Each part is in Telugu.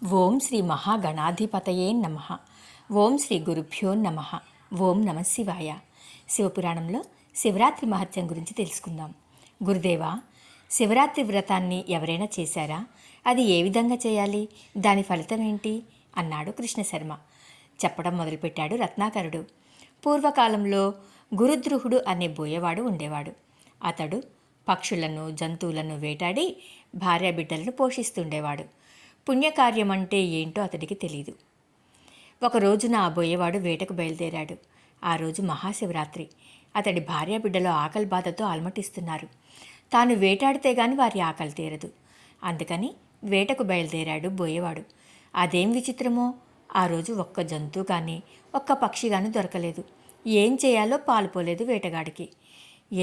ఓం శ్రీ మహాగణాధిపతయే నమః. ఓం శ్రీ గురుభ్యో నమః. ఓం నమ శివాయ. శివపురాణంలో శివరాత్రి మహత్యం గురించి తెలుసుకుందాం. గురుదేవా, శివరాత్రి వ్రతాన్ని ఎవరైనా చేశారా? అది ఏ విధంగా చేయాలి? దాని ఫలితం ఏంటి అన్నాడు కృష్ణశర్మ. చెప్పడం మొదలుపెట్టాడు రత్నాకరుడు. పూర్వకాలంలో గురుద్రుహుడు అనే బోయవాడు ఉండేవాడు. అతడు పక్షులను, జంతువులను వేటాడి భార్యాబిడ్డలను పోషిస్తుండేవాడు. పుణ్యకార్యం అంటే ఏంటో అతడికి తెలీదు. ఒక రోజున ఆ బోయేవాడు వేటకు బయలుదేరాడు. ఆ రోజు మహాశివరాత్రి. అతడి భార్యాబిడ్డలో ఆకలి బాధతో అలమటిస్తున్నారు. తాను వేటాడితే గాని వారి ఆకలి తీరదు. అందుకని వేటకు బయలుదేరాడు బోయేవాడు. అదేం విచిత్రమో, ఆ రోజు ఒక్క జంతువు కానీ ఒక్క పక్షి కానీ దొరకలేదు. ఏం చేయాలో పాలుపోలేదు వేటగాడికి.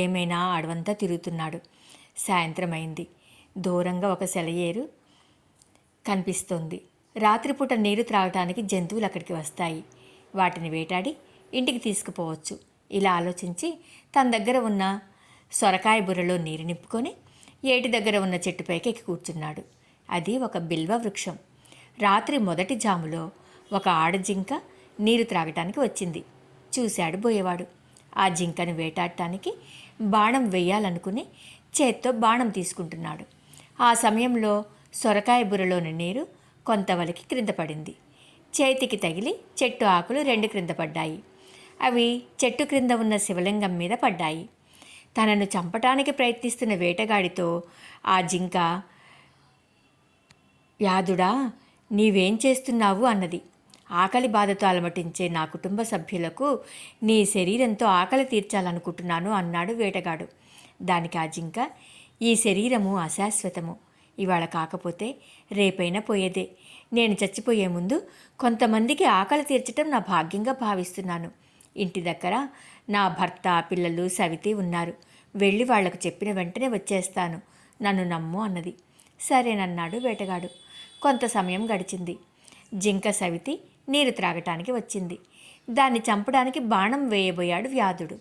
ఏమైనా అడవంతా తిరుగుతున్నాడు. సాయంత్రం అయింది. దూరంగా ఒక సెలయేరు కనిపిస్తోంది. రాత్రిపూట నీరు త్రాగటానికి జంతువులు అక్కడికి వస్తాయి. వాటిని వేటాడి ఇంటికి తీసుకుపోవచ్చు. ఇలా ఆలోచించి తన దగ్గర ఉన్న సొరకాయ బుర్రలో నీరు నింపుకొని ఏటి దగ్గర ఉన్న చెట్టుపైకి ఎక్కి కూర్చున్నాడు. అది ఒక బిల్వ వృక్షం. రాత్రి మొదటి జాములో ఒక ఆడజింక నీరు త్రాగటానికి వచ్చింది. చూశాడు బోయేవాడు. ఆ జింకను వేటాడటానికి బాణం వెయ్యాలనుకుని చేత్తో బాణం తీసుకుంటున్నాడు. ఆ సమయంలో సొరకాయ బుర్రలోని నీరు కొంతవలికి క్రింద పడింది. చేతికి తగిలి చెట్టు ఆకులు 2 క్రింద పడ్డాయి. అవి చెట్టు క్రింద ఉన్న శివలింగం మీద పడ్డాయి. తనను చంపటానికి ప్రయత్నిస్తున్న వేటగాడితో ఆ జింక, యాదుడా, నీవేం చేస్తున్నావు అన్నది. ఆకలి బాధతో అలమటించే నా కుటుంబ సభ్యులకు నీ శరీరంతో ఆకలి తీర్చాలనుకుంటున్నాను అన్నాడు వేటగాడు. దానికి ఆ జింక, ఈ శరీరము అశాశ్వతము. ఇవాళ కాకపోతే రేపైనా పోయేదే. నేను చచ్చిపోయే ముందు కొంతమందికి ఆకలి తీర్చడం నా భాగ్యంగా భావిస్తున్నాను. ఇంటి దగ్గర నా భర్త, పిల్లలు, సవితి ఉన్నారు. వెళ్ళి వాళ్లకు చెప్పిన వెంటనే వచ్చేస్తాను. నన్ను నమ్ము అన్నది. సరేనన్నాడు వేటగాడు. కొంత సమయం గడిచింది. జింక సవితి నీరు త్రాగటానికి వచ్చింది. దాన్ని చంపడానికి బాణం వేయబోయాడు వ్యాధుడు.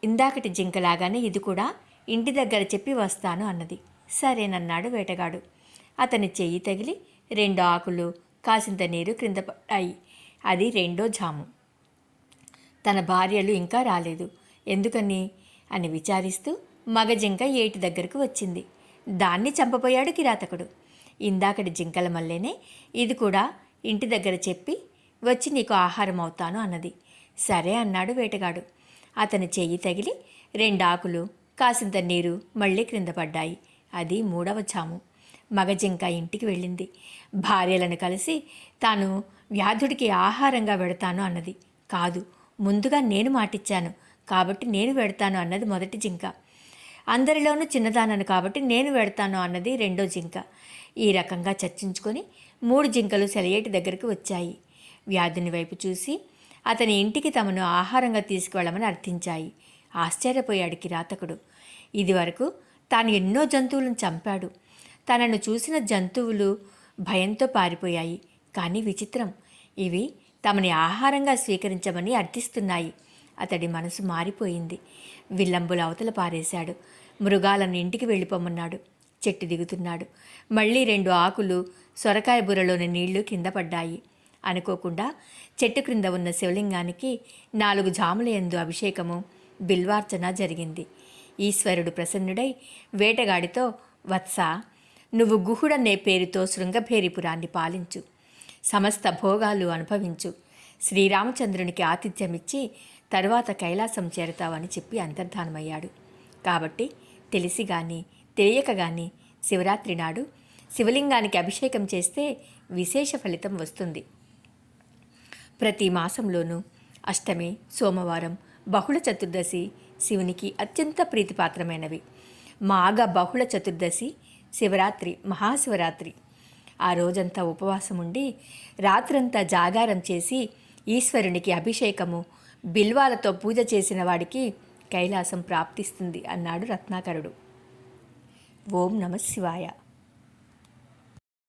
ఇందాకటి జింకలాగానే ఇది కూడా ఇంటి దగ్గర చెప్పి వస్తాను అన్నది. సరేనన్నాడు వేటగాడు. అతని చెయ్యి తగిలి 2 ఆకులు, కాసింత నీరు క్రింద పడ్డాయి. అది 2వ జాము. తన భార్యలు ఇంకా రాలేదు. ఎందుకని అని విచారిస్తూ మగ జింక ఏటి దగ్గరకు వచ్చింది. దాన్ని చంపబోయాడు కిరాతకుడు. ఇందాకటి జింకల మల్లేనే ఇది కూడా ఇంటి దగ్గర చెప్పి వచ్చి నీకు ఆహారం అవుతాను అన్నది. సరే అన్నాడు వేటగాడు. అతని చెయ్యి తగిలి 2 ఆకులు, కాసింత నీరు మళ్ళీ క్రింద పడ్డాయి. అది 3వ జాము. మగజింక ఇంటికి వెళ్ళింది. భార్యలను కలిసి తాను వ్యాధుడికి ఆహారంగా వెడతాను అన్నది. కాదు, ముందుగా నేను మాటిచ్చాను కాబట్టి నేను వెడతాను అన్నది మొదటి జింక. అందరిలోనూ చిన్నదానను కాబట్టి నేను వెడతాను అన్నది 2వ జింక. ఈ రకంగా చర్చించుకొని 3 జింకలు సెలయేటి దగ్గరికి వచ్చాయి. వ్యాధుని వైపు చూసి అతని ఇంటికి తమను ఆహారంగా తీసుకువెళ్ళమని అర్థించాయి. ఆశ్చర్యపోయాడు కిరాతకుడు. ఇదివరకు తాను ఎన్నో జంతువులను చంపాడు. తనను చూసిన జంతువులు భయంతో పారిపోయాయి. కానీ విచిత్రం, ఇవి తమని ఆహారంగా స్వీకరించమని అర్థిస్తున్నాయి. అతడి మనసు మారిపోయింది. విల్లంబుల అవతల పారేశాడు. మృగాలను ఇంటికి వెళ్ళిపోమన్నాడు. చెట్టు దిగుతున్నాడు. మళ్ళీ 2 ఆకులు, సొరకాయ బుర్రలోని నీళ్లు కింద పడ్డాయి. అనుకోకుండా చెట్టు క్రింద ఉన్న శివలింగానికి 4 జాముల యందు అభిషేకము, బిల్వార్చన జరిగింది. ఈశ్వరుడు ప్రసన్నుడై వేటగాడితో, వత్స, నువ్వు గుహుడనే పేరుతో శృంగభేరిపురాన్ని పాలించు, సమస్త భోగాలు అనుభవించు, శ్రీరామచంద్రునికి ఆతిథ్యమిచ్చి తరువాత కైలాసం చేరతావని చెప్పి అంతర్ధానమయ్యాడు. కాబట్టి తెలిసి గాని తెలియక గాని శివరాత్రి నాడు శివలింగానికి అభిషేకం చేస్తే విశేష ఫలితం వస్తుంది. ప్రతి మాసంలోనూ అష్టమి, సోమవారం, బహుళ చతుర్దశి శివునికి అత్యంత ప్రీతిపాత్రమైనవి. మాఘ బహుళ చతుర్దశి శివరాత్రి, మహాశివరాత్రి. ఆ రోజంతా ఉపవాసం ఉండి రాత్రంతా జాగారం చేసి ఈశ్వరునికి అభిషేకము, బిల్వాలతో పూజ చేసిన వాడికి కైలాసం ప్రాప్తిస్తుంది అన్నాడు రత్నాకరుడు. ఓం నమ శివాయ.